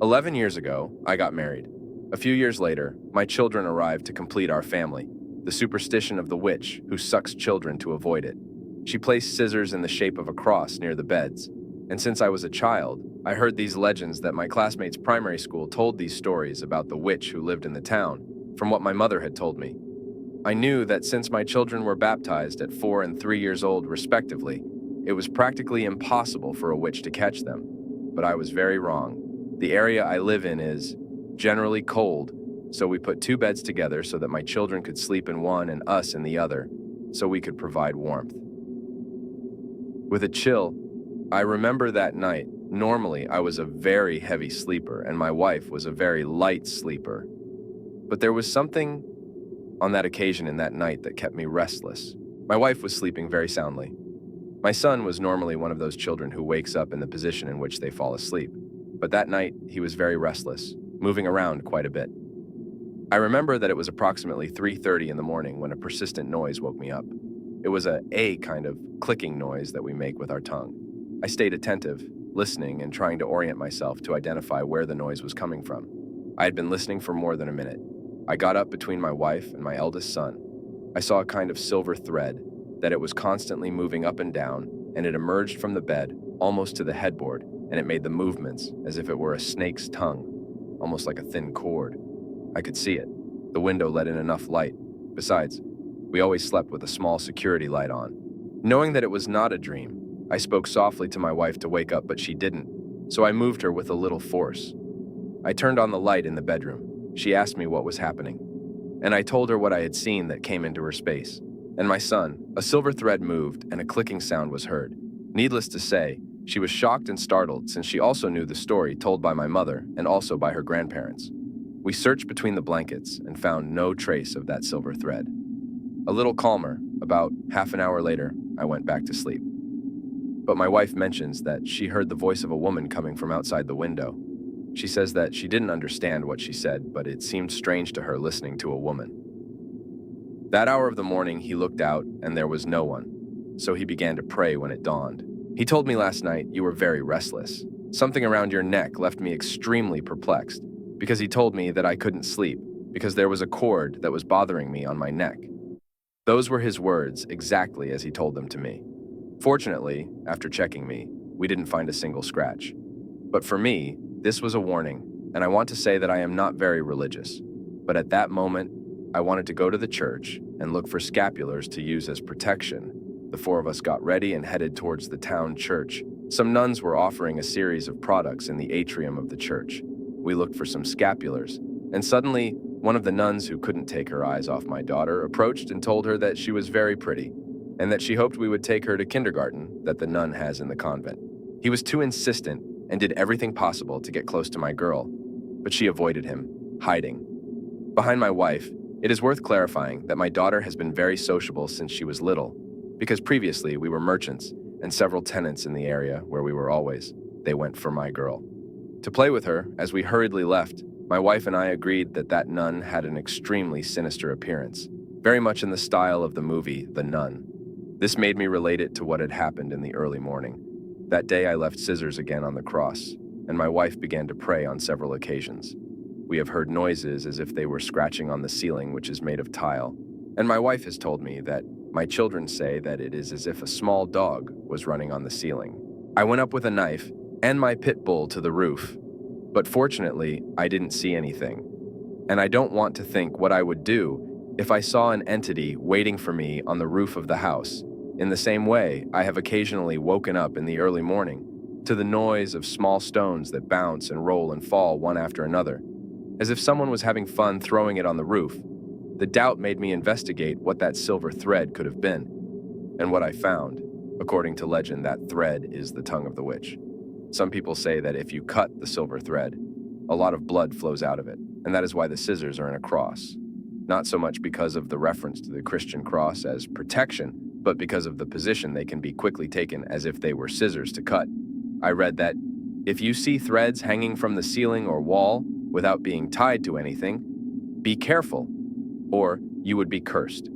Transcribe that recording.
11 years ago, I got married. A few years later, my children arrived to complete our family, the superstition of the witch who sucks children to avoid it. She placed scissors in the shape of a cross near the beds, and since I was a child, I heard these legends that my classmates' primary school told these stories about the witch who lived in the town, from what my mother had told me. I knew that since my children were baptized at 4 and 3 years old respectively, it was practically impossible for a witch to catch them. But I was very wrong. The area I live in is generally cold, so we put 2 beds together so that my children could sleep in one and us in the other, so we could provide warmth. With a chill, I remember that night. Normally, I was a very heavy sleeper, and my wife was a very light sleeper. But there was something on that occasion in that night that kept me restless. My wife was sleeping very soundly. My son was normally one of those children who wakes up in the position in which they fall asleep. But that night, he was very restless, moving around quite a bit. I remember that it was approximately 3:30 in the morning when a persistent noise woke me up. It was a kind of clicking noise that we make with our tongue. I stayed attentive, listening and trying to orient myself to identify where the noise was coming from. I had been listening for more than a minute. I got up between my wife and my eldest son. I saw a kind of silver thread, that it was constantly moving up and down, and it emerged from the bed, almost to the headboard, and it made the movements as if it were a snake's tongue, almost like a thin cord. I could see it. The window let in enough light. Besides, we always slept with a small security light on. Knowing that it was not a dream, I spoke softly to my wife to wake up, but she didn't, so I moved her with a little force. I turned on the light in the bedroom. She asked me what was happening, and I told her what I had seen that came into her space. And my son, a silver thread moved and a clicking sound was heard. Needless to say, she was shocked and startled since she also knew the story told by my mother and also by her grandparents. We searched between the blankets and found no trace of that silver thread. A little calmer, about half an hour later, I went back to sleep. But my wife mentions that she heard the voice of a woman coming from outside the window. She says that she didn't understand what she said, but it seemed strange to her listening to a woman. That hour of the morning, he looked out and there was no one, so he began to pray when it dawned. He told me last night, "You were very restless. Something around your neck left me extremely perplexed, because he told me that I couldn't sleep because there was a cord that was bothering me on my neck." Those were his words, exactly as he told them to me. Fortunately, after checking me, we didn't find a single scratch. But for me, this was a warning, and I want to say that I am not very religious. But at that moment, I wanted to go to the church and look for scapulars to use as protection. The 4 of us got ready and headed towards the town church. Some nuns were offering a series of products in the atrium of the church. We looked for some scapulars, and suddenly, one of the nuns who couldn't take her eyes off my daughter approached and told her that she was very pretty, and that she hoped we would take her to kindergarten that the nun has in the convent. He was too insistent and did everything possible to get close to my girl, but she avoided him, hiding. Behind my wife, it is worth clarifying that my daughter has been very sociable since she was little, because previously we were merchants and several tenants in the area where we were always. They went for my girl. To play with her, as we hurriedly left, my wife and I agreed that that nun had an extremely sinister appearance, very much in the style of the movie The Nun. This made me relate it to what had happened in the early morning. That day I left scissors again on the cross, and my wife began to pray on several occasions. We have heard noises as if they were scratching on the ceiling, which is made of tile, and my wife has told me that my children say that it is as if a small dog was running on the ceiling. I went up with a knife and my pit bull to the roof, but fortunately, I didn't see anything. And I don't want to think what I would do if I saw an entity waiting for me on the roof of the house. In the same way, I have occasionally woken up in the early morning to the noise of small stones that bounce and roll and fall one after another, as if someone was having fun throwing it on the roof. The doubt made me investigate what that silver thread could have been. And what I found, according to legend, that thread is the tongue of the witch. Some people say that if you cut the silver thread, a lot of blood flows out of it, and that is why the scissors are in a cross. Not so much because of the reference to the Christian cross as protection, but because of the position they can be quickly taken as if they were scissors to cut. I read that if you see threads hanging from the ceiling or wall without being tied to anything, be careful, or you would be cursed.